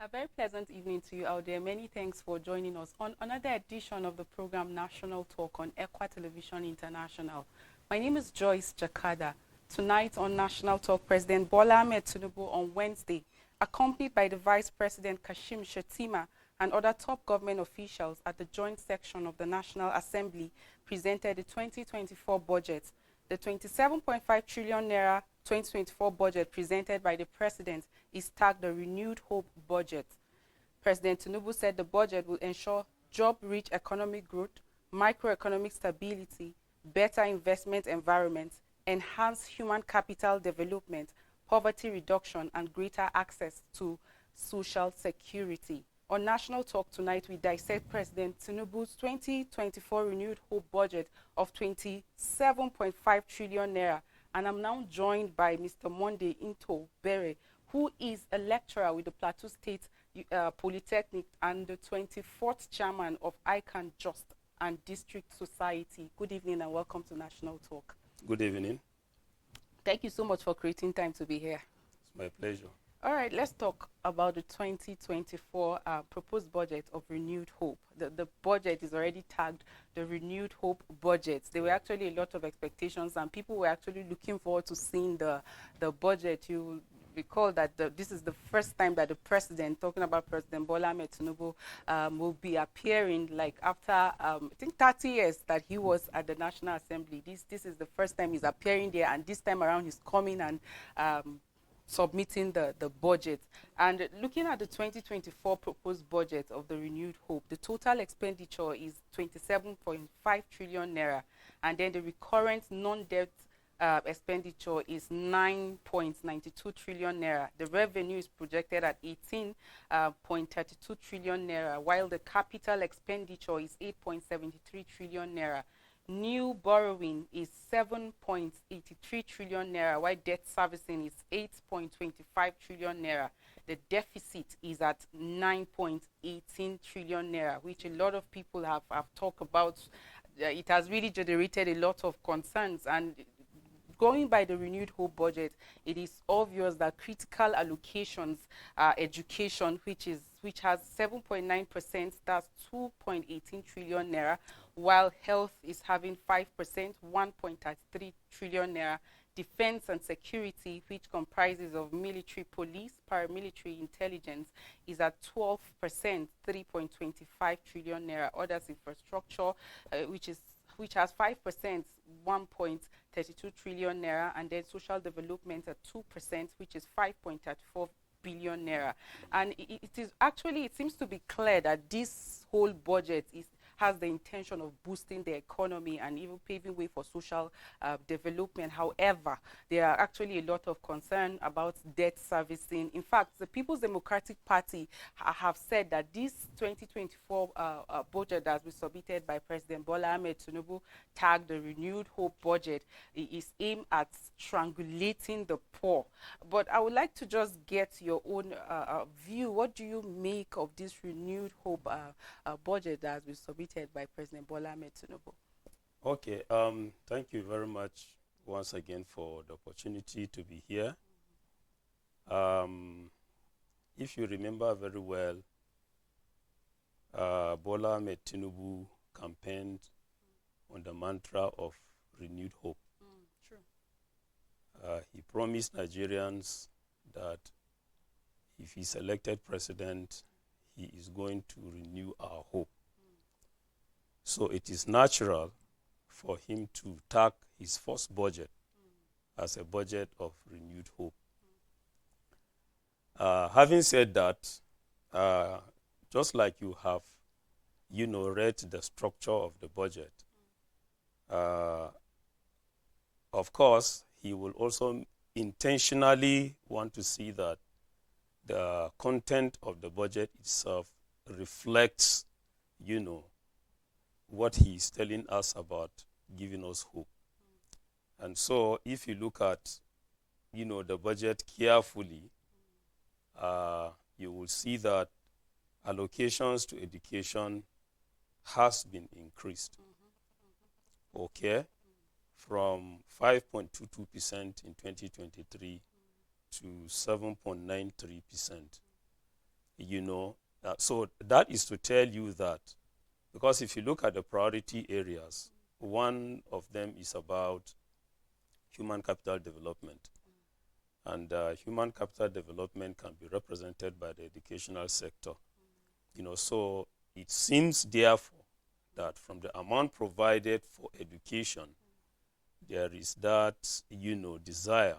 A very pleasant evening to you out there. Many thanks for joining us on another edition of the program National Talk on ECWA Television International. My name is Joyce Jakada. Tonight on National Talk, President Bola Ahmed Tinubu on Wednesday, accompanied by the Vice President Kashim Shettima and other top government officials at the joint section of the National Assembly, presented the 2024 budget. The 27.5 trillion naira 2024 budget presented by the President is tagged the Renewed Hope budget. President Tinubu said the budget will ensure job-rich economic growth, microeconomic stability, better investment environment, enhance human capital development, poverty reduction, and greater access to social security. On National Talk tonight, we dissect President Tinubu's 2024 Renewed Hope budget of 27.5 trillion naira. And I'm now joined by Mr. Monday NTO BEREH, who is a lecturer with the Plateau State Polytechnic and the 24th chairman of ICAN Just and District Society. Good evening and welcome to National Talk. Good evening. Thank you so much for creating time to be here. It's my pleasure. All right, let's talk about the 2024 proposed budget of Renewed Hope. The budget is already tagged the Renewed Hope budget. There were actually a lot of expectations and people were actually looking forward to seeing the budget. You will recall that this is the first time that the president, talking about President Bola Ahmed Tinubu, will be appearing like after, I think 30 years that he was at the National Assembly. This is the first time he's appearing there, and this time around he's coming and submitting the budget. And looking at the 2024 proposed budget of the Renewed Hope, the total expenditure is 27.5 trillion naira, and then the recurrent non-debt expenditure is 9.92 trillion naira. The revenue is projected at 18.32 trillion naira, while the capital expenditure is 8.73 trillion naira. New borrowing is 7.83 trillion naira, while debt servicing is 8.25 trillion naira. The deficit is at 9.18 trillion naira, which a lot of people have talked about. It has really generated a lot of concerns, and going by the Renewed Hope budget, it is obvious that critical allocations, education, which has 7.9%, that's 2.18 trillion naira, while health is having 5%, 1.33 trillion naira. Defense and security, which comprises of military, police, paramilitary, intelligence, is at 12%, 3.25 trillion naira. Others infrastructure, which has 5%, 1.32 trillion naira, and then social development at 2%, which is 5.34 billion naira. And it seems to be clear that this whole budget has the intention of boosting the economy and even paving way for social development. However, there are actually a lot of concern about debt servicing. In fact, the People's Democratic Party have said that this 2024 budget that was submitted by President Bola Ahmed Tinubu, tagged the Renewed Hope budget, is aimed at strangulating the poor. But I would like to just get your own view. What do you make of this Renewed Hope budget that was submitted by President Bola Ahmed Tinubu? Okay, thank you very much once again for the opportunity to be here. If you remember very well, Bola Ahmed Tinubu campaigned on the mantra of renewed hope. True. He promised Nigerians that if he's elected president, he is going to renew our hope. So it is natural for him to tag his first budget as a budget of renewed hope. Having said that, just like you have, read the structure of the budget, of course, he will also intentionally want to see that the content of the budget itself reflects, what he is telling us about giving us hope. And so if you look at, the budget carefully, you will see that allocations to education has been increased. Okay? From 5.22% in 2023 to 7.93%. you know. So that is to tell you that, because if you look at the priority areas, one of them is about human capital development. And human capital development can be represented by the educational sector. You know, so it seems therefore that from the amount provided for education, there is that, you know, desire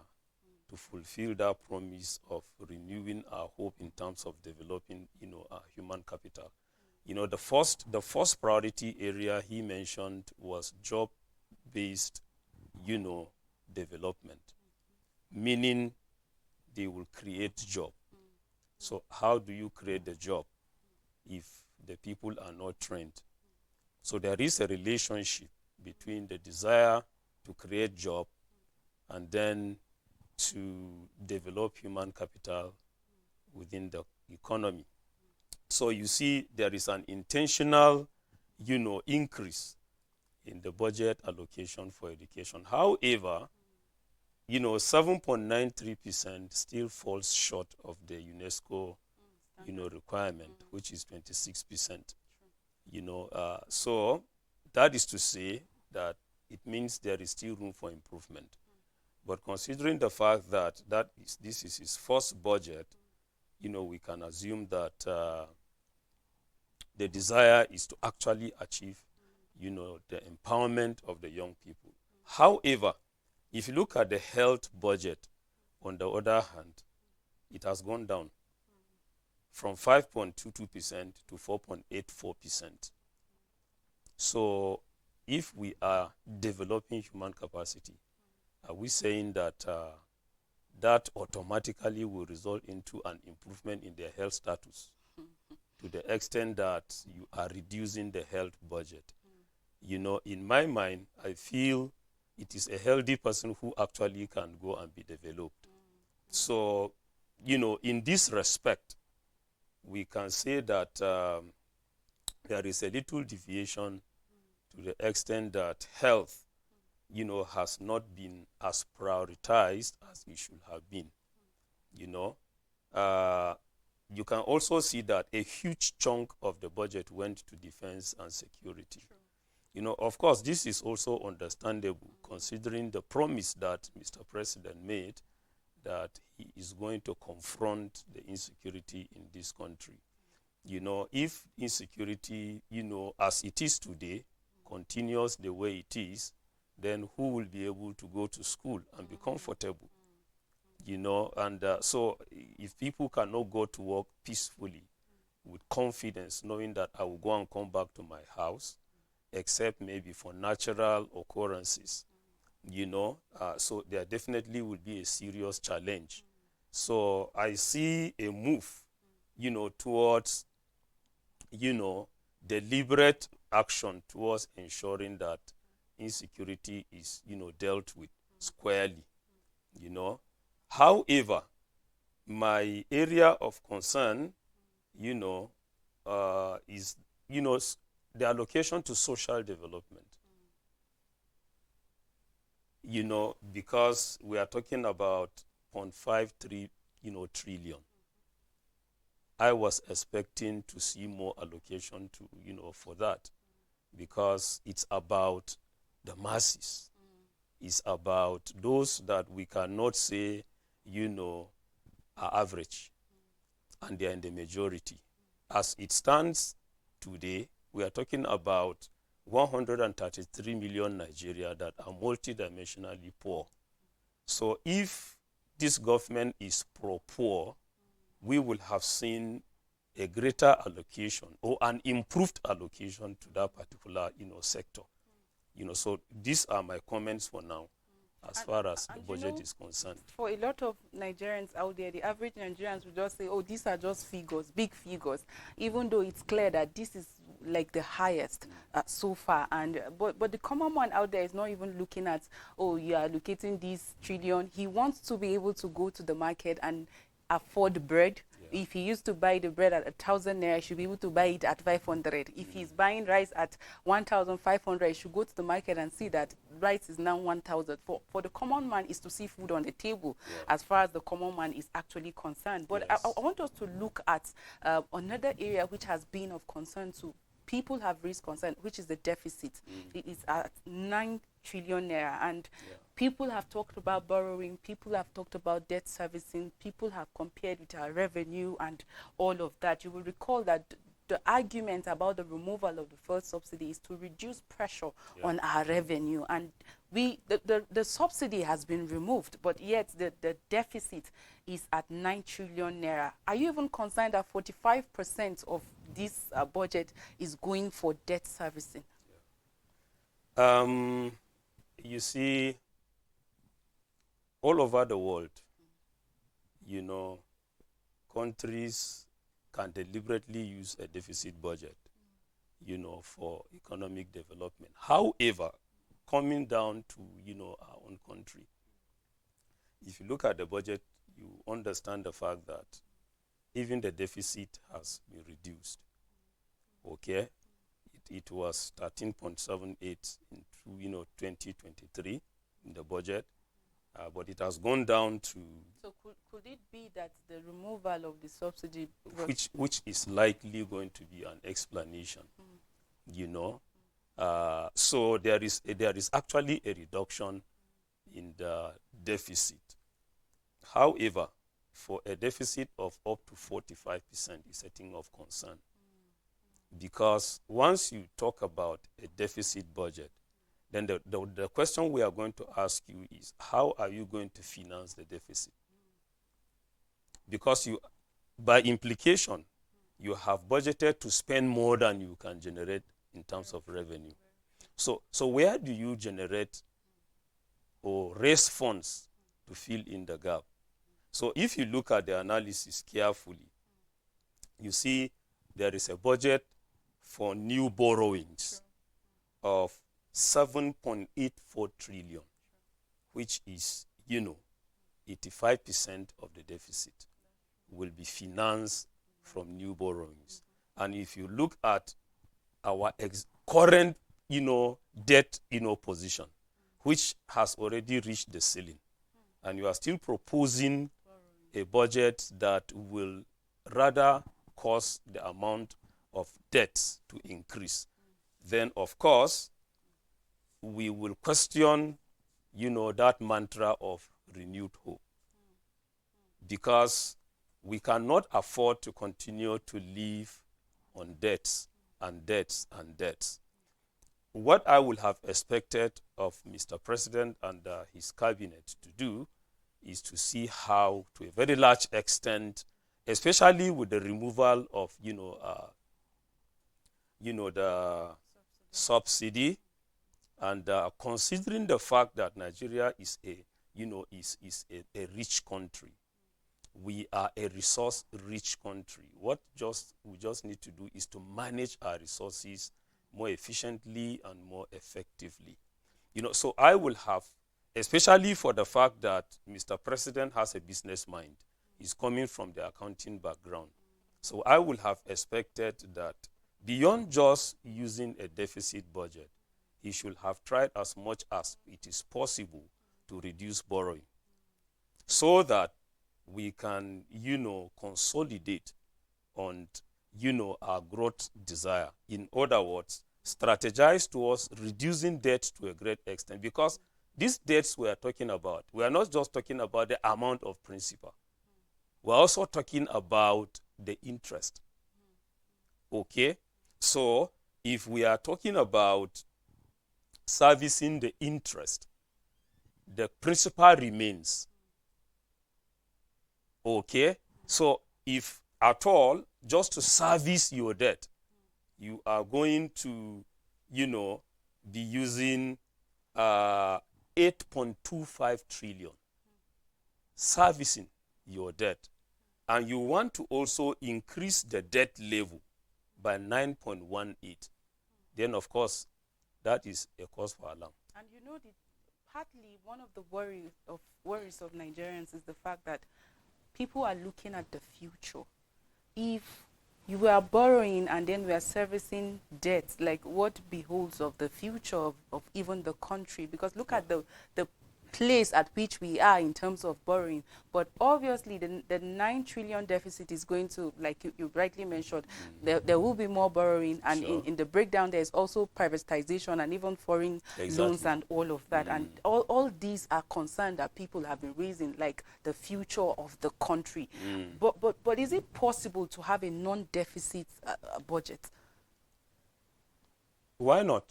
to fulfill that promise of renewing our hope in terms of developing, you know, our human capital. You know, the first priority area he mentioned was job-based, you know, development, meaning they will create job. So how do you create the job if the people are not trained? So there is a relationship between the desire to create job and then to develop human capital within the economy. So you see there is an intentional, you know, increase in the budget allocation for education. However, you know, 7.93% still falls short of the UNESCO, you know, requirement, which is 26%. You know, so that is to say that it means there is still room for improvement. But considering the fact that this is his first budget, you know, we can assume that the desire is to actually achieve, you know, the empowerment of the young people. However, if you look at the health budget, on the other hand, it has gone down from 5.22% to 4.84%. So if we are developing human capacity, are we saying that that automatically will result into an improvement in their health status to the extent that you are reducing the health budget? You know, in my mind, I feel it is a healthy person who actually can go and be developed. So, you know, in this respect, we can say that there is a little deviation to the extent that health, you know, has not been as prioritized as it should have been. You know, you can also see that a huge chunk of the budget went to defense and security. True. You know, of course, this is also understandable considering the promise that Mr. President made that he is going to confront the insecurity in this country. You know, if insecurity, you know, as it is today, continues the way it is, then who will be able to go to school and be comfortable? You know, and so if people cannot go to work peacefully with confidence, knowing that I will go and come back to my house, except maybe for natural occurrences, you know, so there definitely will be a serious challenge. So I see a move, you know, towards, you know, deliberate action towards ensuring that insecurity is, you know, dealt with squarely, you know. However, my area of concern, you know, is, you know, the allocation to social development. You know, because we are talking about 0.53, you know, trillion. I was expecting to see more allocation to, you know, for that, because it's about the masses. It's about those that we cannot say, you know, are average, and they are in the majority. As it stands today, we are talking about 133 million Nigeria that are multidimensionally poor. So if this government is pro-poor, we will have seen a greater allocation or an improved allocation to that particular, you know, sector. You know, so these are my comments for now, as far as the budget is concerned. For a lot of Nigerians out there, the average Nigerians will just say, oh, these are just figures, big figures, even though it's clear that this is like the highest so far. And but the common one out there is not even looking at, oh, you are allocating this trillion. He wants to be able to go to the market and afford bread. If he used to buy the bread at 1,000 naira, he should be able to buy it at 500. If he's buying rice at 1,500, he should go to the market and see that rice is now 1,000. For the common man is to see food on the table, as far as the common man is actually concerned. But I want us to look at another area which has been of concern to people have raised concern, which is the deficit. It is at 9 trillion naira, and people have talked about borrowing, people have talked about debt servicing, people have compared with our revenue and all of that. You will recall that the argument about the removal of the fuel subsidy is to reduce pressure on our revenue, and the subsidy has been removed, but yet the deficit is at 9 trillion naira. Are you even concerned that 45% of this budget is going for debt servicing? You see, all over the world, you know, countries can deliberately use a deficit budget, you know, for economic development. However, coming down to, you know, our own country, if you look at the budget, you understand the fact that even the deficit has been reduced. Okay, it was 13.78 into, you know, 2023 in the budget, but it has gone down to. So could it be that the removal of the subsidy, which is likely going to be an explanation, you know. So there is actually a reduction in the deficit. However, for a deficit of up to 45% is a thing of concern, because once you talk about a deficit budget, then the question we are going to ask you is, how are you going to finance the deficit? Because you, by implication, you have budgeted to spend more than you can generate in terms of revenue. So where do you generate or raise funds to fill in the gap? So if you look at the analysis carefully, you see there is a budget for new borrowings of 7.84 trillion, which is, you know, 85% of the deficit will be financed from new borrowings. And if you look at our current, you know, debt, you know, position, which has already reached the ceiling, and you are still proposing a budget that will rather cause the amount of debt to increase, then of course we will question, you know, that mantra of renewed hope, because we cannot afford to continue to live on debts and debts and debts. What I would have expected of Mr. President and his cabinet to do is to see how, to a very large extent, especially with the removal of, the subsidy, and considering the fact that Nigeria is a rich country. We are a resource-rich country. What we just need to do is to manage our resources more efficiently and more effectively. So I will have, especially for the fact that Mr. President has a business mind. He's coming from the accounting background. So I would have expected that beyond just using a deficit budget, he should have tried as much as it is possible to reduce borrowing so that we can, consolidate on, our growth desire. In other words, strategize towards reducing debt to a great extent, because these debts we are talking about, we are not just talking about the amount of principal. We're also talking about the interest. Okay? So if we are talking about servicing the interest, the principal remains. Okay? So if at all, just to service your debt, you are going to, be using 8.25 trillion servicing your debt, and you want to also increase the debt level by 9.18, then of course that is a cause for alarm. And partly one of the worries of Nigerians is the fact that people are looking at the future. if you are borrowing and then we are servicing debts, like what beholds of the future of even the country? Because look at the place at which we are in terms of borrowing. But obviously the 9 trillion deficit is going to, like you rightly mentioned, there will be more borrowing, and in the breakdown there's also privatization and even foreign loans and all of that. And all these are concerns that people have been raising, like the future of the country. But is it possible to have a non-deficit budget? Why not?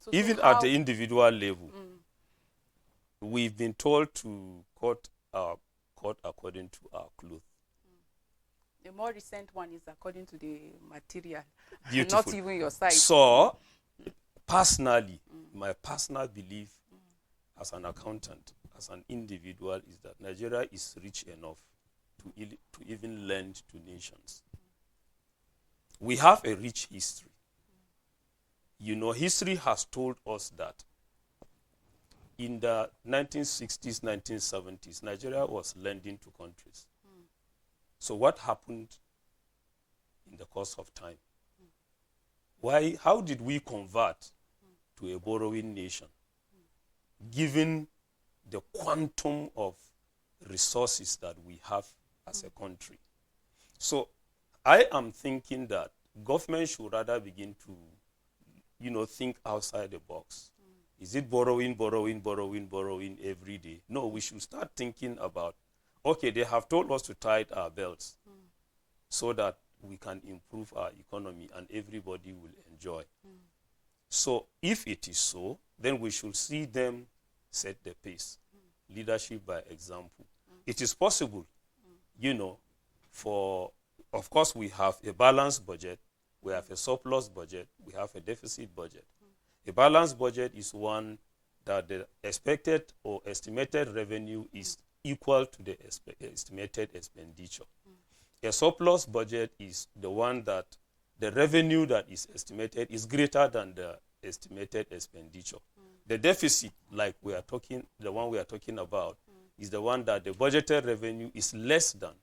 So Even at the individual level, we've been told to cut according to our clothes. The more recent one is according to the material, Beautiful. not even your size. So, personally, my personal belief as an accountant, as an individual, is that Nigeria is rich enough to even lend to nations. We have a rich history. You know, history has told us that in the 1960s, 1970s, Nigeria was lending to countries. So what happened in the course of time? How did we convert to a borrowing nation, given the quantum of resources that we have as a country? So I am thinking that government should rather begin to, think outside the box. Is it borrowing every day? No, we should start thinking about, okay, they have told us to tighten our belts so that we can improve our economy and everybody will enjoy. So if it is so, then we should see them set the pace. Leadership by example. It is possible, of course, we have a balanced budget, we have a surplus budget, we have a deficit budget. A balanced budget is one that the expected or estimated revenue is equal to the estimated expenditure. A surplus budget is the one that the revenue that is estimated is greater than the estimated expenditure. The deficit, like the one we are talking about, is the one that the budgeted revenue is less than,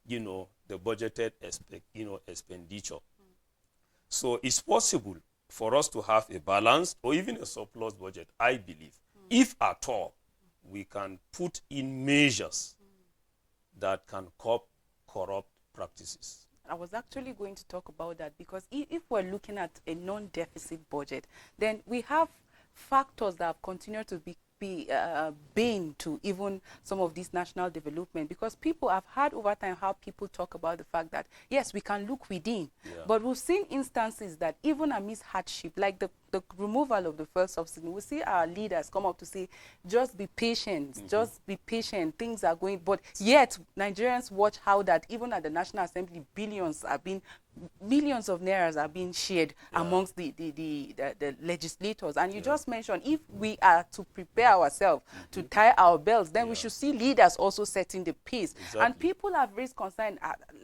the budgeted expenditure. So it's possible for us to have a balanced or even a surplus budget, I believe, if at all we can put in measures that can curb corrupt practices. I was actually going to talk about that, because if we're looking at a non-deficit budget, then we have factors that have continued to be bane to even some of this national development, because people have heard over time how people talk about the fact that yes, we can look within, but we've seen instances that even amidst hardship, like the removal of the fuel subsidy, we see our leaders come up to say, just be patient, just be patient, things are going, but yet Nigerians watch how that even at the National Assembly, millions of nairas are being shared amongst the legislators. And you just mentioned, if we are to prepare ourselves to tie our belts, then we should see leaders also setting the pace. Exactly. And people have raised concern,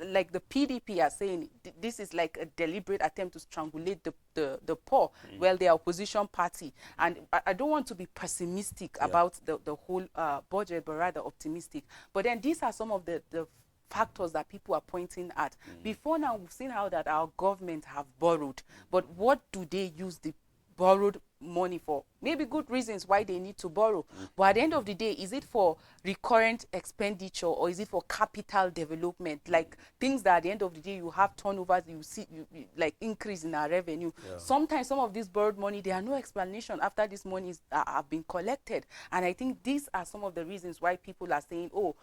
like the PDP are saying, this is like a deliberate attempt to strangulate the poor. Well, they are opposition party. And I don't want to be pessimistic about the whole budget, but rather optimistic. But then these are some of the factors that people are pointing at. Before now, we've seen how that our government have borrowed, but what do they use the borrowed money for? Maybe good reasons why they need to borrow, but at the end of the day, is it for recurrent expenditure or is it for capital development, like things that at the end of the day you have turnovers, you see like increase in our revenue? Sometimes some of this borrowed money, there are no explanation after this money have been collected. And I think these are some of the reasons why people are saying, oh,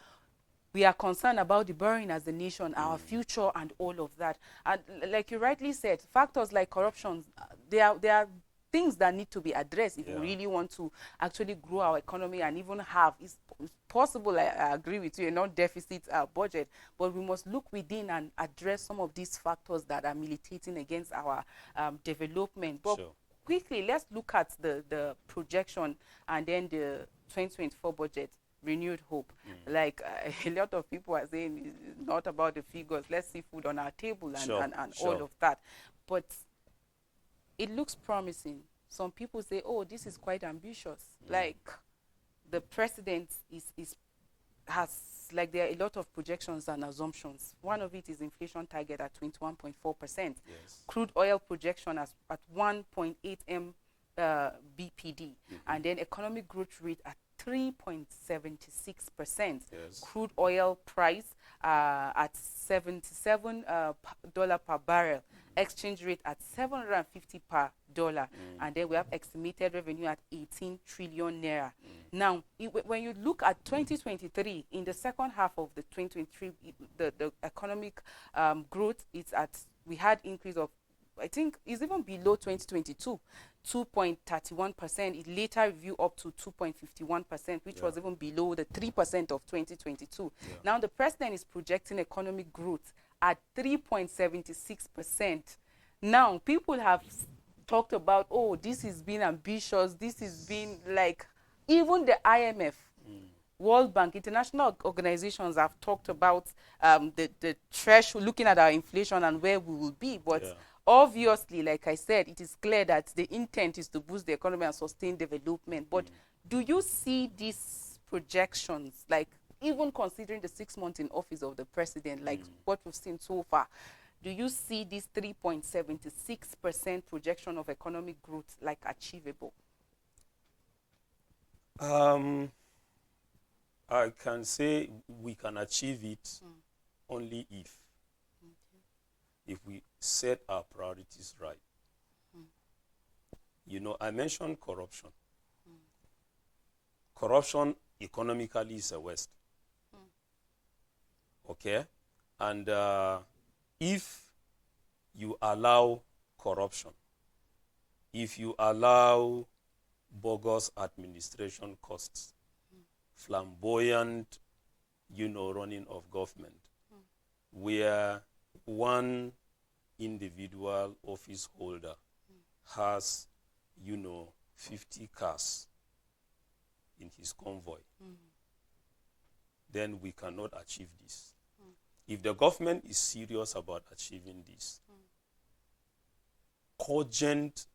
we are concerned about the borrowing as a nation, our future, and all of that. And like you rightly said, factors like corruption, they are things that need to be addressed if we really want to actually grow our economy and even have, it's possible, I agree with you, a non-deficit budget, but we must look within and address some of these factors that are militating against our development. But quickly, let's look at the projection and then the 2024 budget. Renewed hope. Like a lot of people are saying, it's not about the figures, let's see food on our table and all of that. But it looks promising. Some people say, oh, this is quite ambitious. Like the president has like there are a lot of projections and assumptions. One of it is inflation target at 21.4%. Yes. Crude oil projection at 1.8 BPD, and then economic growth rate at 3.76%. Yes. Crude oil price at $77 per barrel. Exchange rate at 750 per dollar, and then we have estimated revenue at 18 trillion naira. Now, when you look at 2023, in the second half of the 2023, the economic growth is at, we had increase of, I think it's even below 2022, 2.31%. It later reviewed up to 2.51%, which was even below the 3% of 2022. Now the president is projecting economic growth at 3.76%. Now people have talked about, oh, this is being ambitious, this is being like, even the IMF, World Bank, international organizations have talked about the threshold, looking at our inflation and where we will be. But obviously, like I said, it is clear that the intent is to boost the economy and sustain development. But do you see these projections, like even considering the 6 months in office of the president, like what we've seen so far, do you see this 3.76% projection of economic growth like achievable? I can say we can achieve it only if we set our priorities right. You know, I mentioned corruption. Corruption economically is a waste. Okay? And if you allow corruption, if you allow bogus administration costs, flamboyant, you know, running of government, where one individual office holder has, you know, 50 cars in his convoy, then we cannot achieve this. If the government is serious about achieving this, cogent,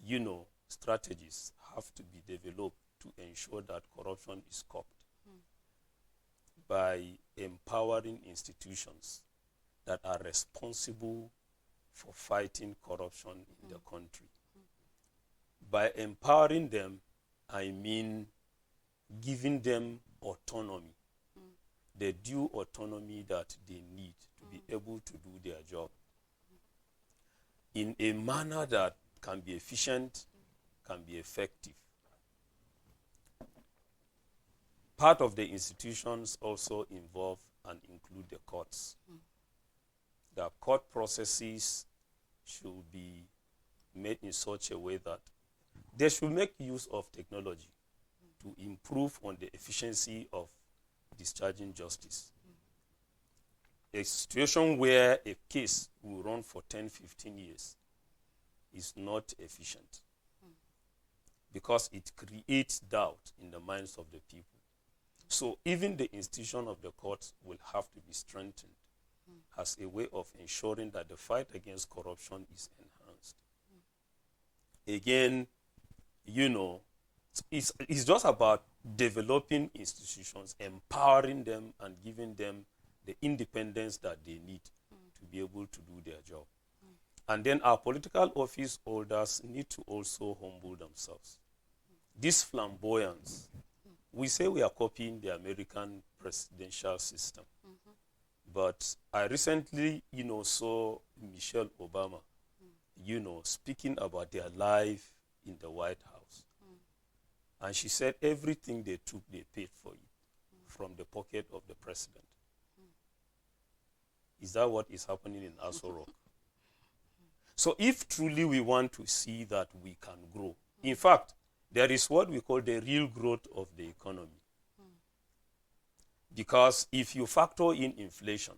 you know, strategies have to be developed to ensure that corruption is curbed by empowering institutions that are responsible for fighting corruption in the country. By empowering them, I mean giving them autonomy, the due autonomy that they need to be able to do their job in a manner that can be efficient, can be effective. Part of the institutions also involve and include the courts. The court processes should be made in such a way that they should make use of technology to improve on the efficiency of discharging justice. A situation where a case will run for 10, 15 years is not efficient because it creates doubt in the minds of the people. So even the institution of the courts will have to be strengthened as a way of ensuring that the fight against corruption is enhanced. Again, you know, it's just about developing institutions, empowering them and giving them the independence that they need to be able to do their job. And then our political office holders need to also humble themselves. This flamboyance, we say we are copying the American presidential system. But I recently, you know, saw Michelle Obama, you know, speaking about their life in the White House. And she said everything they took, they paid for it from the pocket of the president. Is that what is happening in Aso Rock? So if truly we want to see that we can grow, in fact, there is what we call the real growth of the economy. Because if you factor in inflation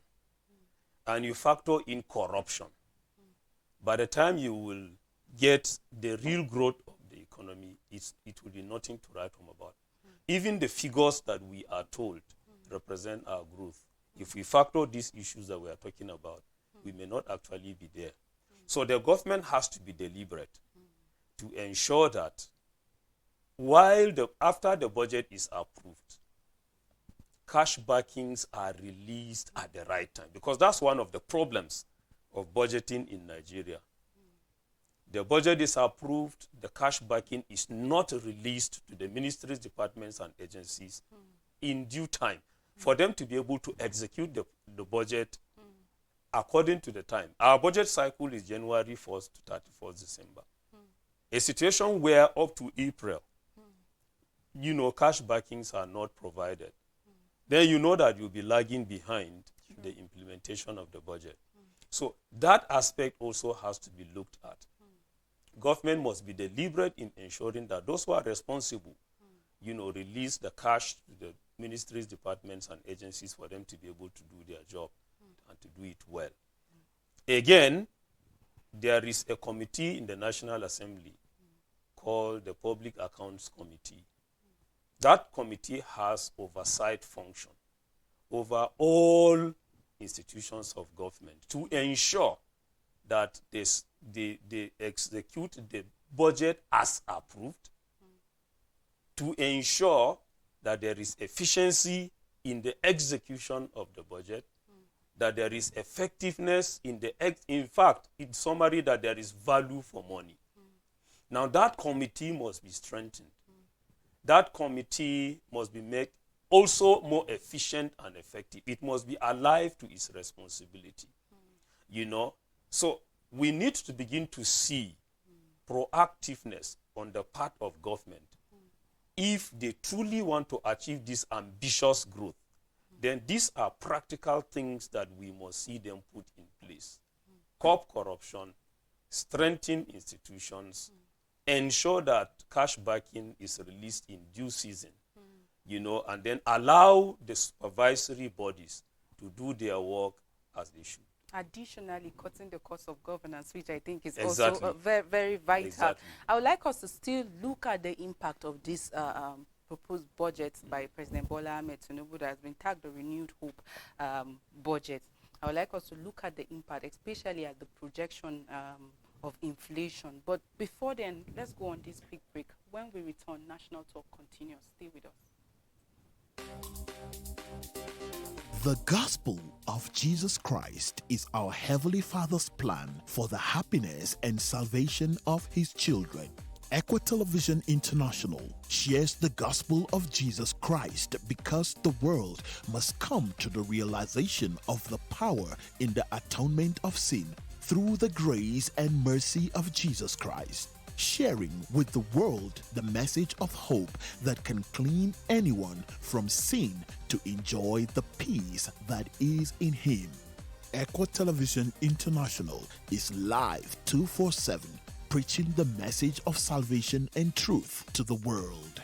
and you factor in corruption, by the time you will get the real growth of the economy, it will be nothing to write home about. Even the figures that we are told represent our growth. If we factor these issues that we are talking about, we may not actually be there. So the government has to be deliberate to ensure that after the budget is approved, cash backings are released at the right time, because that's one of the problems of budgeting in Nigeria. The budget is approved, the cash backing is not released to the ministries, departments, and agencies in due time for them to be able to execute the budget according to the time. Our budget cycle is January 1st to 31st December. A situation where up to April, cash backings are not provided, then you know that you'll be lagging behind the implementation of the budget. So that aspect also has to be looked at. Government must be deliberate in ensuring that those who are responsible, release the cash to the ministries, departments, and agencies for them to be able to do their job and to do it well. Again, there is a committee in the National Assembly called the Public Accounts Committee. That committee has oversight function over all institutions of government to ensure that they execute the budget as approved, to ensure that there is efficiency in the execution of the budget, that there is effectiveness in fact, in summary, that there is value for money. Now that committee must be strengthened. That committee must be made also more efficient and effective. It must be alive to its responsibility. So we need to begin to see proactiveness on the part of government. If they truly want to achieve this ambitious growth, then these are practical things that we must see them put in place. Curb corruption, strengthen institutions, ensure that cash backing is released in due season, and then allow the supervisory bodies to do their work as they should. Additionally, cutting the cost of governance, which I think is Exactly. also very, very vital. Exactly. I would like us to still look at the impact of this proposed budget by President Bola Ahmed Tinubu that has been tagged the Renewed Hope budget. I would like us to look at the impact, especially at the projection of inflation. But before then, let's go on this quick break. When we return, National Talk continues. Stay with us. The gospel of Jesus Christ is our Heavenly Father's plan for the happiness and salvation of His children. ECWA Television International shares the gospel of Jesus Christ because the world must come to the realization of the power in the atonement of sin through the grace and mercy of Jesus Christ. Sharing with the world the message of hope that can clean anyone from sin to enjoy the peace that is in Him. ECWA Television International is live 24/7, preaching the message of salvation and truth to the world.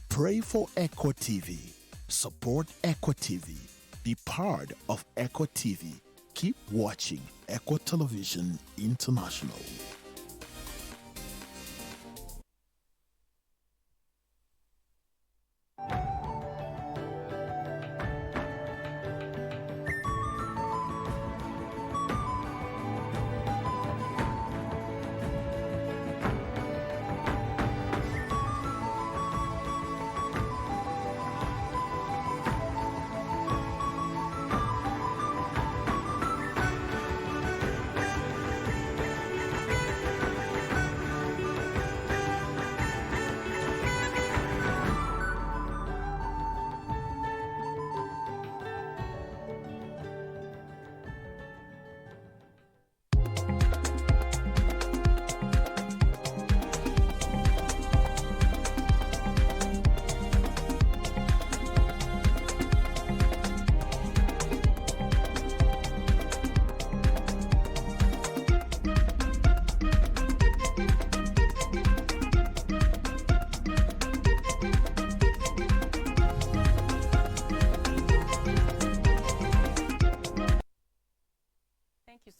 Pray for ECWA TV. Support ECWA TV. Be part of ECWA TV. Keep watching ECWA Television International.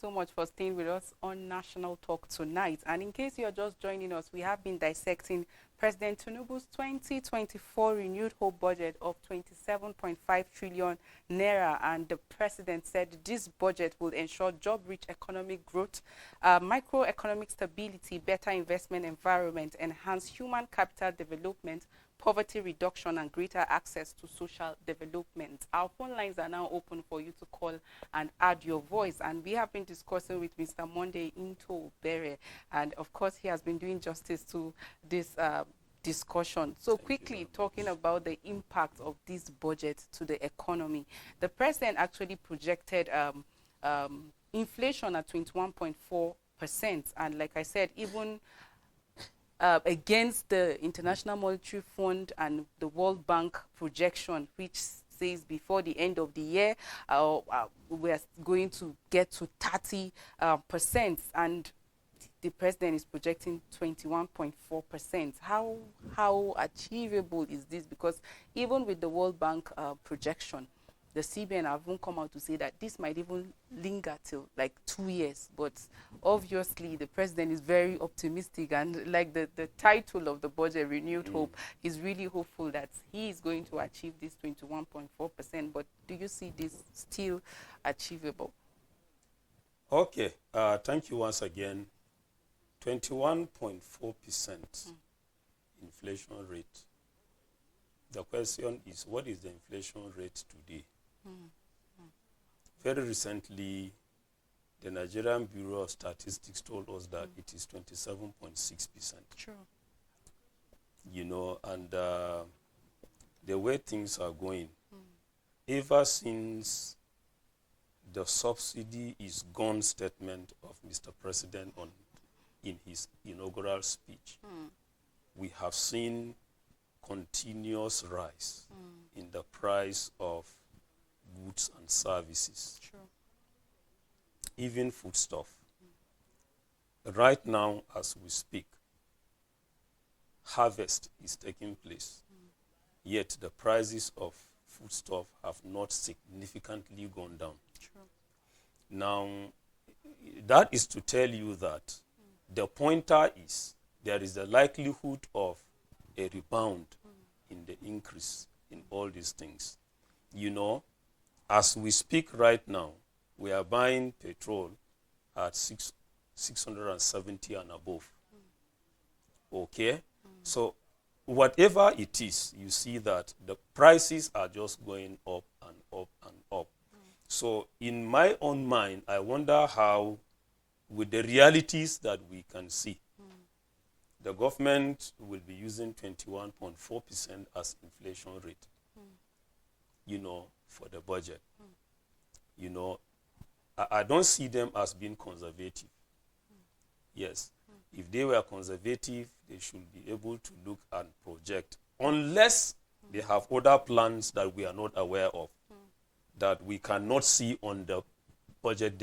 So much for staying with us on National Talk tonight. And in case you're just joining us, we have been dissecting President Tinubu's 2024 renewed hope budget of 27.5 trillion naira, and the president said this budget will ensure job-rich economic growth, microeconomic stability, better investment environment, enhance human capital development, poverty reduction, and greater access to social development. Our phone lines are now open for you to call and add your voice. And we have been discussing with Mr. Monday NTO BEREH, and of course he has been doing justice to this discussion. So quickly talking about the impact of this budget to the economy. The president actually projected inflation at 21.4%, and like I said, even against the International Monetary Fund and the World Bank projection, which says before the end of the year we're going to get to 30%, and the president is projecting 21.4%. How achievable is this? Because even with the World Bank projection, the CBN have even come out to say that this might even linger till like 2 years. But obviously, the president is very optimistic, and like the title of the budget, Renewed Hope, is really hopeful that he is going to achieve this 21.4%. But do you see this still achievable? Okay, thank you once again. 21.4% inflation rate. The question is, what is the inflation rate today? Very recently, the Nigerian Bureau of Statistics told us that it is 27.6%. True. You know, and the way things are going, ever since the subsidy is gone statement of Mr. President in his inaugural speech, we have seen continuous rise in the price of goods and services. True. Even foodstuff. Right now, as we speak, harvest is taking place, yet the prices of foodstuff have not significantly gone down. True. Now, that is to tell you that the pointer is there is a likelihood of a rebound in the increase in all these things. You know, as we speak right now, we are buying petrol at 670 and above. Okay? So whatever it is, you see that the prices are just going up and up and up. So in my own mind, I wonder how, with the realities that we can see, the government will be using 21.4% as inflation rate, you know, for the budget. You know, I don't see them as being conservative. Yes, if they were conservative, they should be able to look and project, unless they have other plans that we are not aware of, that we cannot see on the budget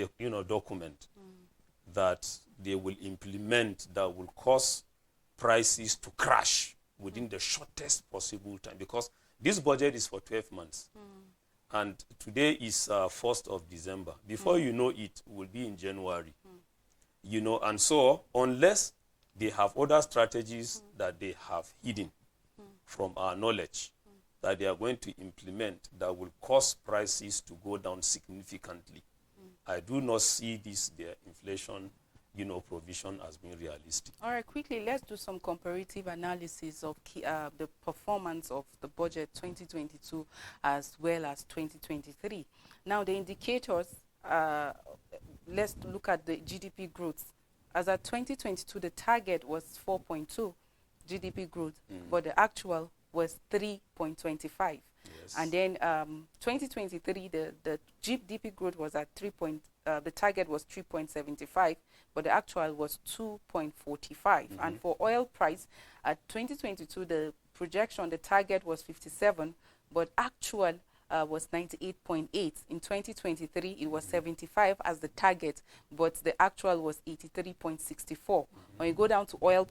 document, that they will implement, that will cause prices to crash within the shortest possible time, because this budget is for 12 months. And today is 1st of December. Before you know it, will be in January. You know, and so unless they have other strategies that they have hidden from our knowledge, that they are going to implement, that will cause prices to go down significantly, I do not see their inflation, provision as being realistic. All right, quickly, let's do some comparative analysis of the performance of the budget 2022 as well as 2023. Now, the indicators, let's look at the GDP growth. As at 2022, the target was 4.2 GDP growth, but the actual was 3.25. Yes. And then 2023, the GDP growth was at the target was 3.75, but the actual was 2.45. And for oil price, at 2022, the projection, the target was 57, but actual was 98.8. In 2023, it was 75 as the target, but the actual was 83.64. When you go down to oil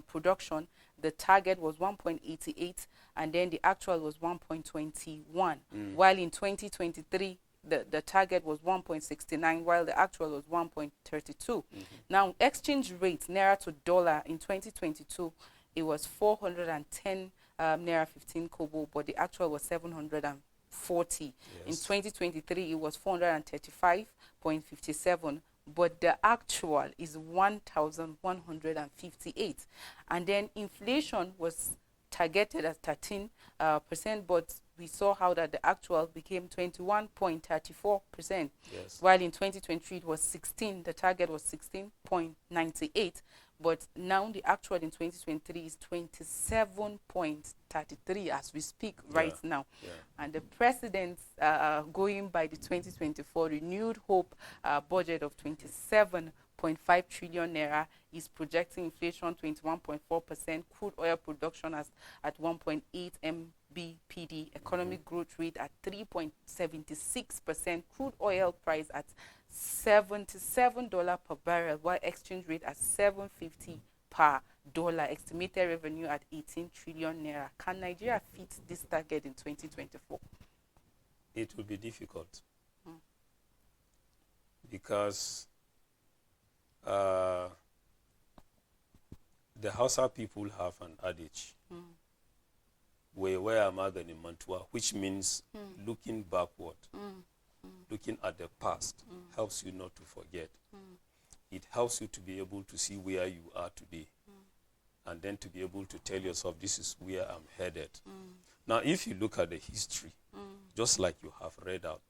production, the target was 1.88, and then the actual was 1.21. While in 2023, the target was 1.69, while the actual was 1.32. Now, exchange rate, naira to dollar in 2022, it was 410 naira 15 kobo, but the actual was 740. Yes. In 2023, it was 435.57, but the actual is 1,158. And then inflation was targeted at 13%, but we saw how that the actual became 21.34%. Yes. While in 2023 it was 16, the target was 16.98, but now the actual in 2023 is 27.33 as we speak right now. Yeah. And the president, going by the 2024 renewed hope budget of 27.5 trillion naira, is projecting inflation 21.4%, crude oil production at 1.8 MBPD, economic growth rate at 3.76%, crude oil price at $77 per barrel, while exchange rate at 7.50 per dollar, estimated revenue at 18 trillion naira. Can Nigeria fit this target in 2024? It will be difficult because the Hausa people have an adage, where magani mantua, which means looking backward, looking at the past helps you not to forget. It helps you to be able to see where you are today, and then to be able to tell yourself, this is where I'm headed. Now, if you look at the history, just like you have read out,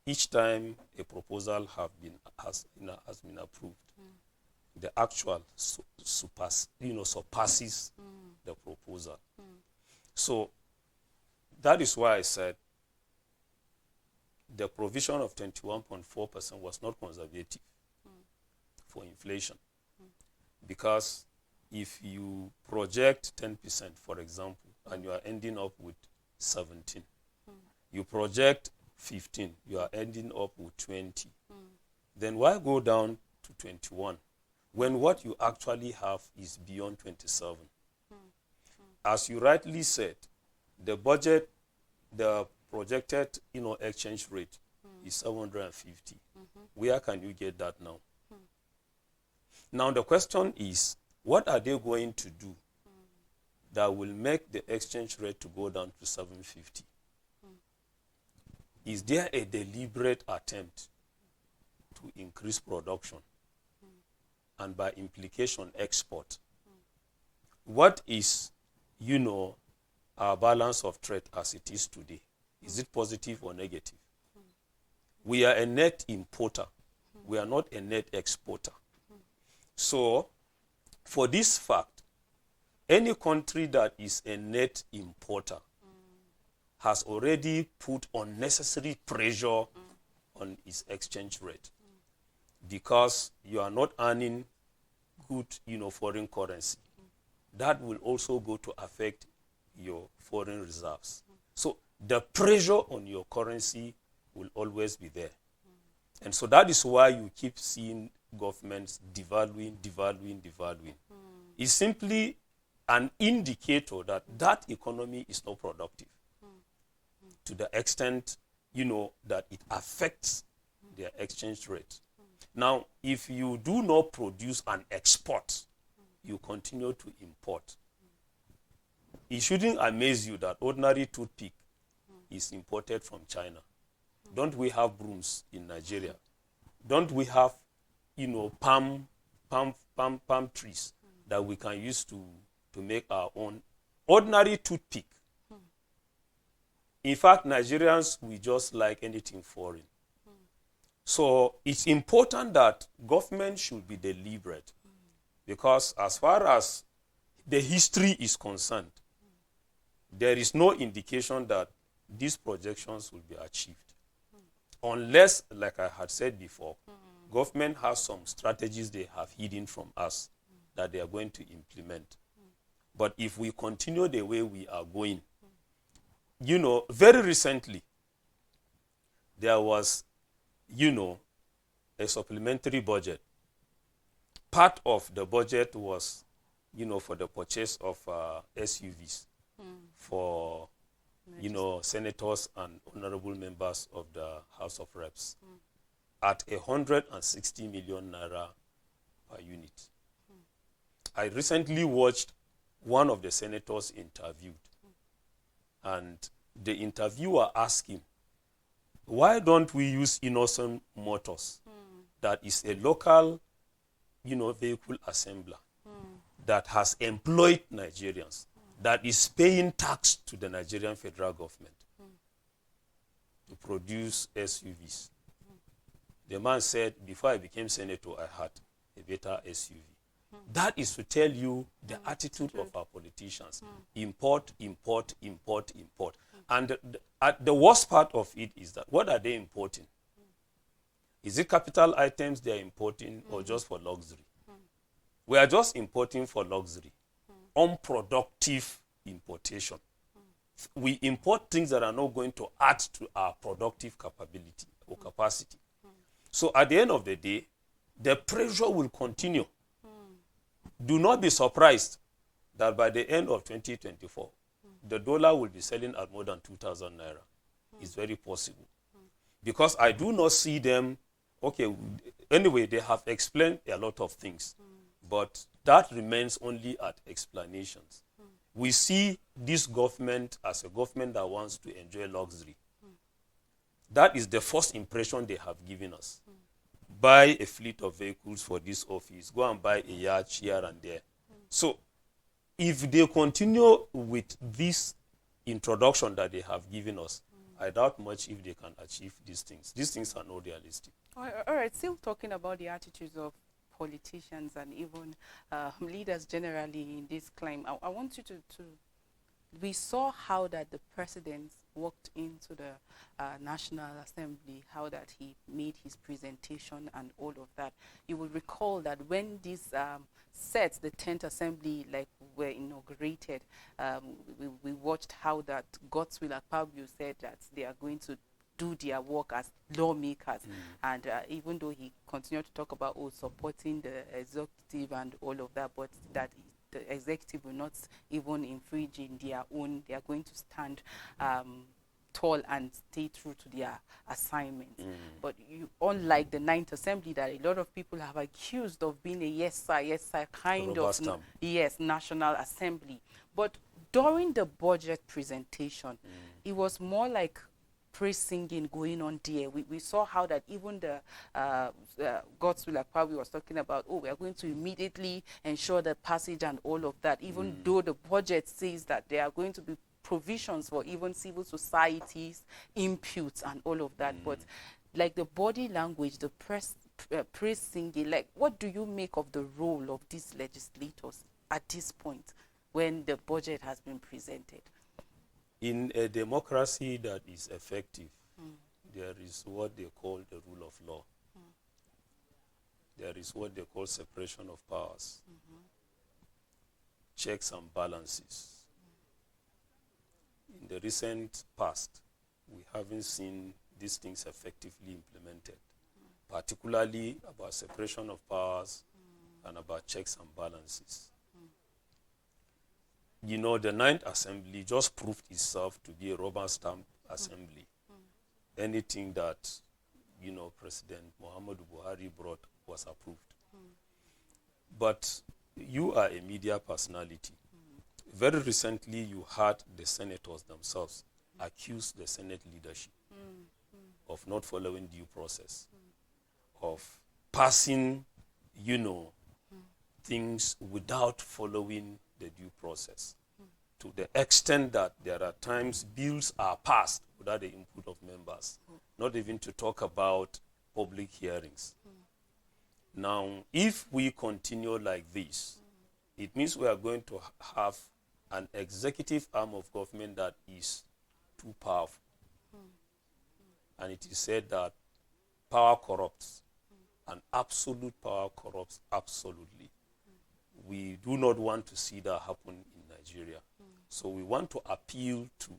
each time a proposal has been approved, the actual surpasses the proposal. So that is why I said the provision of 21.4% was not conservative for inflation. Because if you project 10%, for example, and you are ending up with 17, you project 15, you are ending up with 20, then why go down to 21 when what you actually have is beyond 27? As you rightly said, the budget, the projected exchange rate is 750. Where can you get that now? Now the question is, what are they going to do that will make the exchange rate to go down to 750? Is there a deliberate attempt to increase production and by implication export? What is, our balance of trade as it is today? Is it positive or negative? We are a net importer. We are not a net exporter. So, for this fact, any country that is a net importer has already put unnecessary pressure on its exchange rate because you are not earning good, foreign currency. That will also go to affect your foreign reserves. So the pressure on your currency will always be there. And so that is why you keep seeing governments devaluing. It's simply an indicator that that economy is not productive to the extent, that it affects their exchange rate. Now, if you do not produce and export, you continue to import. It shouldn't amaze you that ordinary toothpick is imported from China. Don't we have brooms in Nigeria? Don't we have, palm trees that we can use to make our own ordinary toothpick? In fact, Nigerians, we just like anything foreign. So it's important that government should be deliberate, because as far as the history is concerned, there is no indication that these projections will be achieved. Unless, like I had said before, government has some strategies they have hidden from us that they are going to implement. But if we continue the way we are going, very recently, there was, a supplementary budget. Part of the budget was, for the purchase of SUVs for, senators and honorable members of the House of Reps at 160 million naira per unit. I recently watched one of the senators interviewed. And the interviewer asked him, why don't we use Innocent Motors, that is a local, vehicle assembler, that has employed Nigerians, that is paying tax to the Nigerian federal government to produce SUVs. The man said, before I became senator, I had a better SUV. That is to tell you the attitude of our politicians. Import, import, import, import. And the worst part of it is that, what are they importing? Is it capital items they are importing or just for luxury? We are just importing for luxury. Unproductive importation. We import things that are not going to add to our productive capability or capacity. So at the end of the day, the pressure will continue. Do not be surprised that by the end of 2024, the dollar will be selling at more than 2,000 naira. It's very possible. Because I do not see them, okay, anyway, they have explained a lot of things, but that remains only at explanations. We see this government as a government that wants to enjoy luxury. That is the first impression they have given us. Buy a fleet of vehicles for this office. Go and buy a yacht here and there. So, if they continue with this introduction that they have given us, I doubt much if they can achieve these things. These things are not realistic. All right, still talking about the attitudes of politicians and even leaders generally in this climb, I want you to we saw how that the president walked into the National Assembly, how that he made his presentation and all of that. You will recall that when this sets, the 10th Assembly, were inaugurated, we watched how that Godswill Akpabio said that they are going to do their work as lawmakers. And even though he continued to talk about supporting the executive and all of that, but that the executive will not even infringe in their own, they are going to stand tall and stay true to their assignments. But unlike the 9th Assembly that a lot of people have accused of being a yes sir kind of National Assembly. But during the budget presentation, it was more like praise singing going on there. We saw how that even the Godswill Akpabio was talking about, we are going to immediately ensure the passage and all of that, even though the budget says that there are going to be provisions for even civil societies, inputs and all of that. But like the body language, the praise singing, what do you make of the role of these legislators at this point when the budget has been presented? In a democracy that is effective, there is what they call the rule of law. There is what they call separation of powers, checks and balances. In the recent past, we haven't seen these things effectively implemented, particularly about separation of powers and about checks and balances. The 9th Assembly just proved itself to be a rubber stamp assembly. Anything that, President Muhammadu Buhari brought was approved. But you are a media personality. Very recently, you heard the senators themselves accuse the Senate leadership of not following due process, of passing, things without following the due process, to the extent that there are times bills are passed without the input of members, not even to talk about public hearings. Now, if we continue like this, it means we are going to have an executive arm of government that is too powerful. And it is said that power corrupts, and absolute power corrupts absolutely. We do not want to see that happen in Nigeria. So we want to appeal to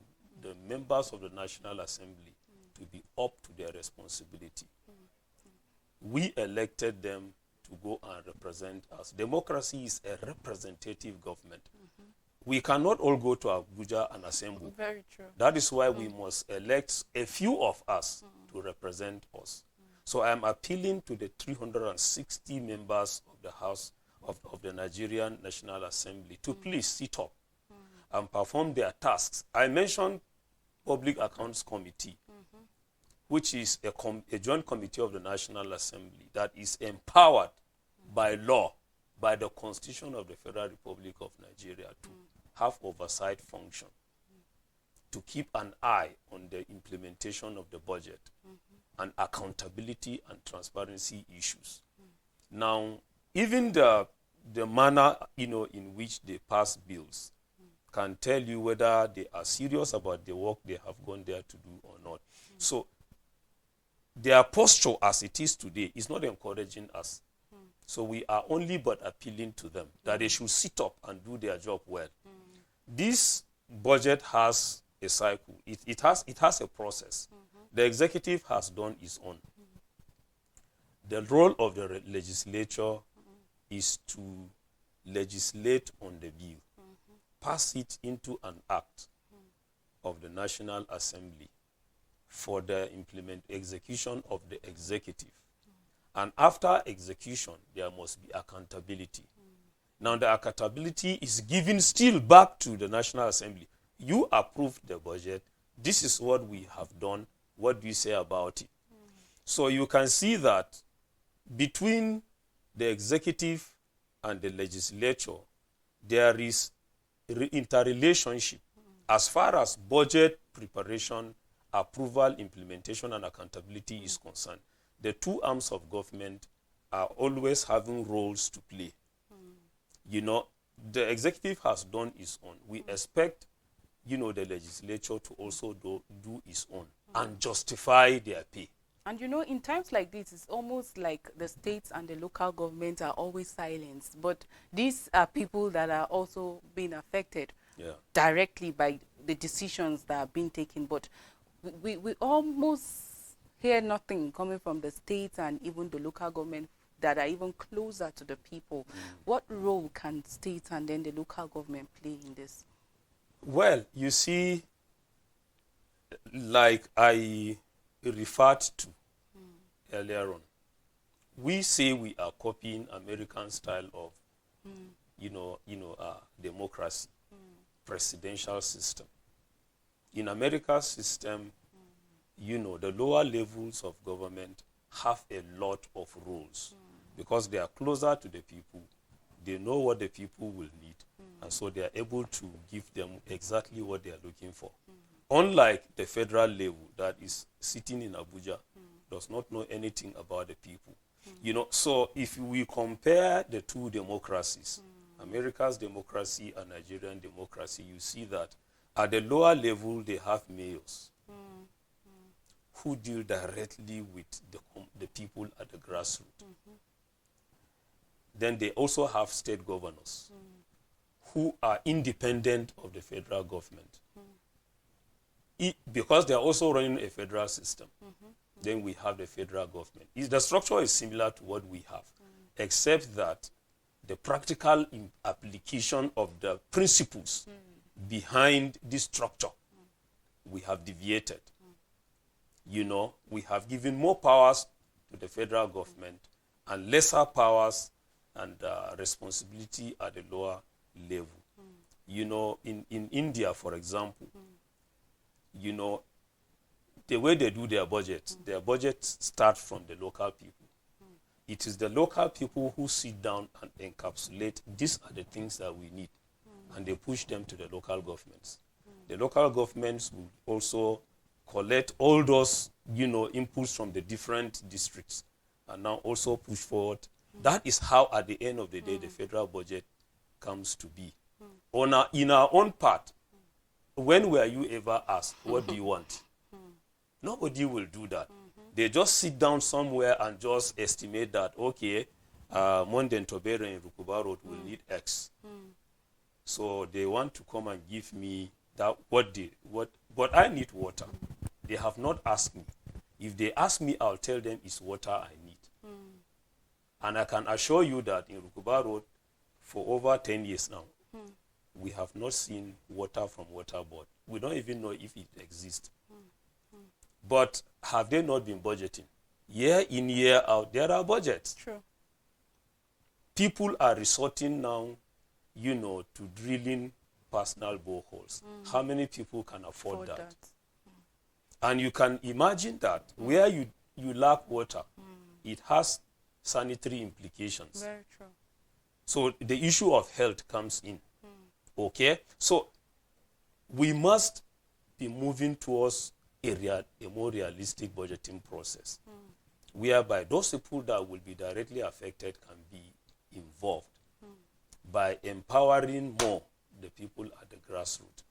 the members of the National Assembly to be up to their responsibility. We elected them to go and represent us. Democracy is a representative government. We cannot all go to Abuja and assemble. Very true. That is why we must elect a few of us to represent us. So I am appealing to the 360 members of the House of the Nigerian National Assembly to please sit up and perform their tasks. I mentioned Public Accounts Committee, which is a joint committee of the National Assembly that is empowered by law, by the Constitution of the Federal Republic of Nigeria to have oversight function, to keep an eye on the implementation of the budget and accountability and transparency issues. Now, even the manner in which they pass bills can tell you whether they are serious about the work they have gone there to do or not. So their posture as it is today is not encouraging us. So we are only but appealing to them that they should sit up and do their job well. This budget has a cycle. It has a process. The executive has done its own. The role of the legislature is to legislate on the bill, pass it into an act of the National Assembly for the execution of the executive. And after execution, there must be accountability. Now, the accountability is given still back to the National Assembly. You approved the budget. This is what we have done. What do you say about it? So you can see that between the executive and the legislature, there is interrelationship as far as budget preparation, approval, implementation, and accountability is concerned. The two arms of government are always having roles to play. The executive has done its own. We expect, the legislature to also do its own and justify their pay. And in times like this, it's almost like the states and the local governments are always silenced. But these are people that are also being affected directly by the decisions that are being taken. But we almost hear nothing coming from the states and even the local government that are even closer to the people. What role can states and then the local government play in this? Well, you see, like I referred to earlier on, we say we are copying American style of, democracy, presidential system. In America's system, the lower levels of government have a lot of roles because they are closer to the people. They know what the people will need, and so they are able to give them exactly what they are looking for. Unlike the federal level that is sitting in Abuja, does not know anything about the people. So if we compare the two democracies, America's democracy and Nigerian democracy, you see that at the lower level, they have mayors who deal directly with the people at the grassroots. Then they also have state governors who are independent of the federal government. Because they are also running a federal system, then we have the federal government. The structure is similar to what we have, except that the practical application of the principles behind this structure, we have deviated. We have given more powers to the federal government and lesser powers and responsibility at the lower level. In India, for example, the way they do their budgets start from the local people. It is the local people who sit down and encapsulate, these are the things that we need, and they push them to the local governments. The local governments will also collect all those, inputs from the different districts and now also push forward. That is how, at the end of the day, the federal budget comes to be. In our own part, when were you ever asked, what do you want? Nobody will do that. They just sit down somewhere and just estimate that, okay, NTO BEREH in Rukuba Road will need X. So they want to come and give me that, but I need water. They have not asked me. If they ask me, I'll tell them it's water I need. And I can assure you that in Rukuba Road, for over 10 years now, we have not seen water from water board. We don't even know if it exists. But have they not been budgeting? Year in, year out, there are budgets. True. people are resorting now, to drilling personal boreholes. How many people can afford that? And you can imagine that where you lack water, it has sanitary implications. Very true. So the issue of health comes in. Okay? So we must be moving towards a more realistic budgeting process, whereby those people that will be directly affected can be involved by empowering more the people at the grassroots.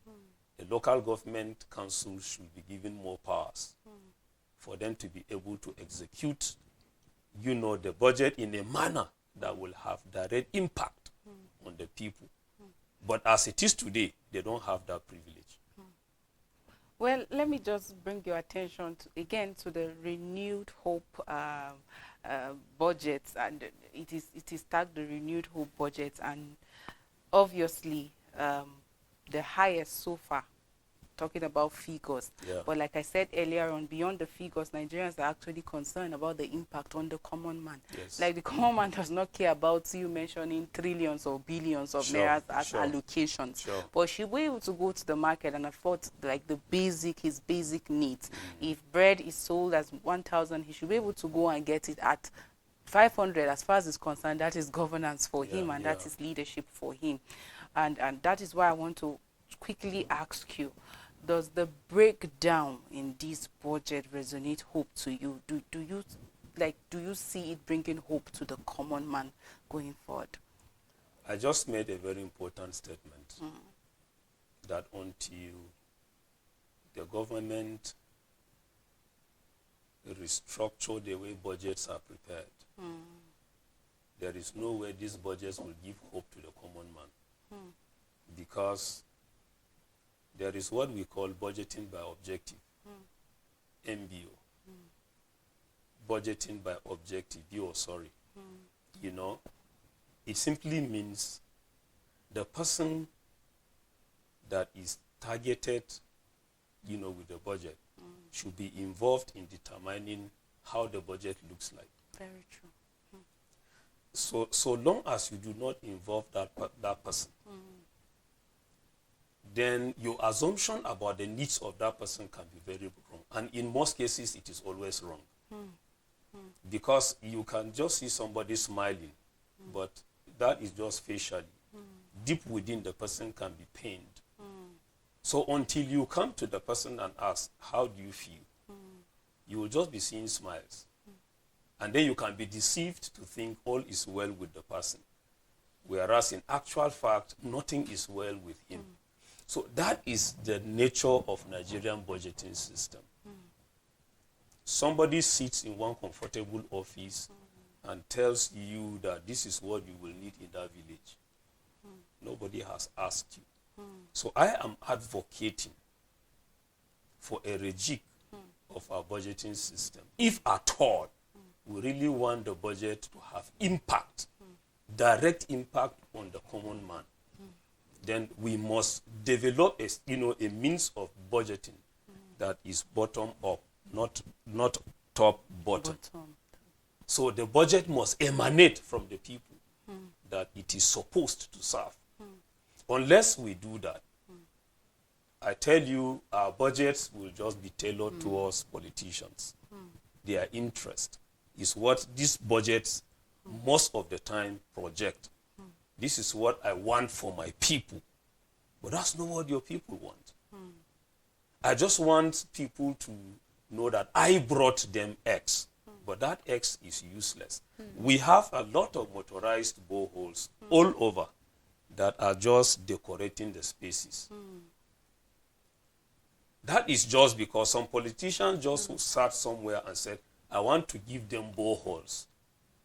The local government council should be given more powers for them to be able to execute, the budget in a manner that will have direct impact on the people. But as it is today, they don't have that privilege. Well, let me just bring your attention again to the renewed hope budget, and it is tagged the renewed hope budget, and obviously the highest so far, talking about figures. Yeah. But like I said earlier on, beyond the figures, Nigerians are actually concerned about the impact on the common man. Yes. Like the common man does not care about you mentioning trillions or billions of naira as allocations. Sure. But should be able to go to the market and afford like his basic needs. If bread is sold as 1,000, he should be able to go and get it at 500. As far as is concerned, that is governance for him, and that is leadership for him. And that is why I want to quickly ask you, does the breakdown in this budget resonate hope to you? Do you see it bringing hope to the common man going forward? I just made a very important statement that until the government restructure the way budgets are prepared, there is no way these budgets will give hope to the common man. Because there is what we call budgeting by objective, MBO. Budgeting by objective, it simply means the person that is targeted, with the budget should be involved in determining how the budget looks like. Very true. So long as you do not involve that person, then your assumption about the needs of that person can be very wrong. And in most cases, it is always wrong. Because you can just see somebody smiling, but that is just facially. Deep within, the person can be pained. So until you come to the person and ask, how do you feel? You will just be seeing smiles. And then you can be deceived to think all is well with the person. Whereas in actual fact, nothing is well with him. So that is the nature of Nigerian budgeting system. Somebody sits in one comfortable office and tells you that this is what you will need in that village. Nobody has asked you. So I am advocating for a rejig of our budgeting system. If at all we really want the budget to have impact, direct impact on the common man, then we must develop a means of budgeting that is bottom up, not top bottom. So the budget must emanate from the people that it is supposed to serve. Unless we do that, I tell you, our budgets will just be tailored towards politicians. Their interest is what these budgets most of the time project. This is what I want for my people. But that's not what your people want. I just want people to know that I brought them X, but that X is useless. We have a lot of motorized boreholes all over that are just decorating the spaces. That is just because some politicians just sat somewhere and said, I want to give them boreholes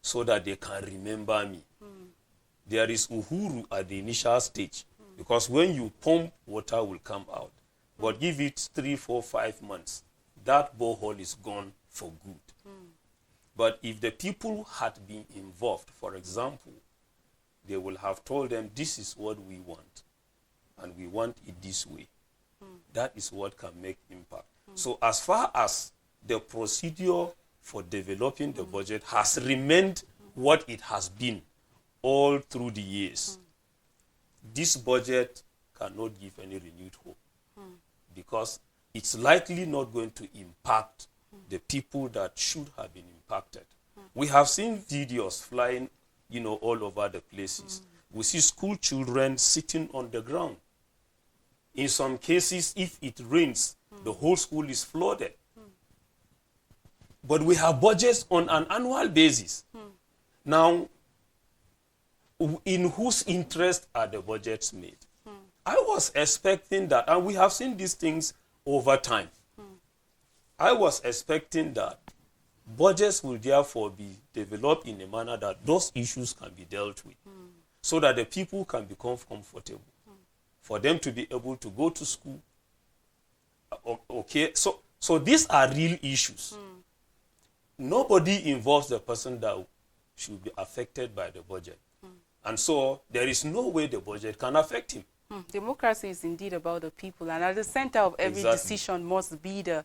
so that they can remember me. There is uhuru at the initial stage, because when you pump, water will come out. But give it 3, 4, 5 months, that borehole is gone for good. But if the people had been involved, for example, they will have told them, this is what we want, and we want it this way. That is what can make impact. So as far as the procedure for developing the budget has remained what it has been all through the years, this budget cannot give any renewed hope because it's likely not going to impact the people that should have been impacted. We have seen videos flying, all over the places. We see school children sitting on the ground. In some cases, if it rains, the whole school is flooded. But we have budgets on an annual basis. Now, in whose interest are the budgets made? I was expecting that, and we have seen these things over time. I was expecting that budgets will therefore be developed in a manner that those issues can be dealt with, so that the people can become comfortable, for them to be able to go to school. Okay, so these are real issues. Nobody involves the person that should be affected by the budget. And so there is no way the budget can affect him. Democracy is indeed about the people, and at the center of every decision must be the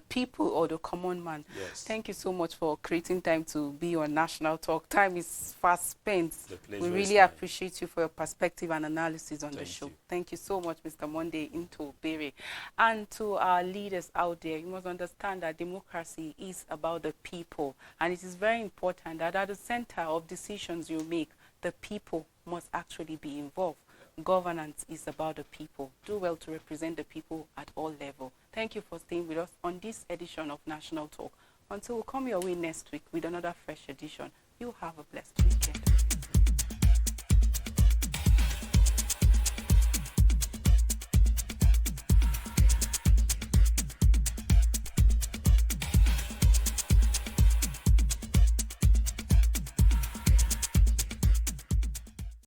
people or the common man. Yes. Thank you so much for creating time to be on National Talk. Time is fast spent. We really appreciate you for your perspective and analysis on the show. Thank you so much, Mr. Monday NTO BEREH. And to our leaders out there, you must understand that democracy is about the people, and it is very important that at the center of decisions you make, the people must actually be involved. Governance is about the people. Do well to represent the people at all levels. Thank you for staying with us on this edition of National Talk. Until we come your way next week with another fresh edition, you have a blessed week.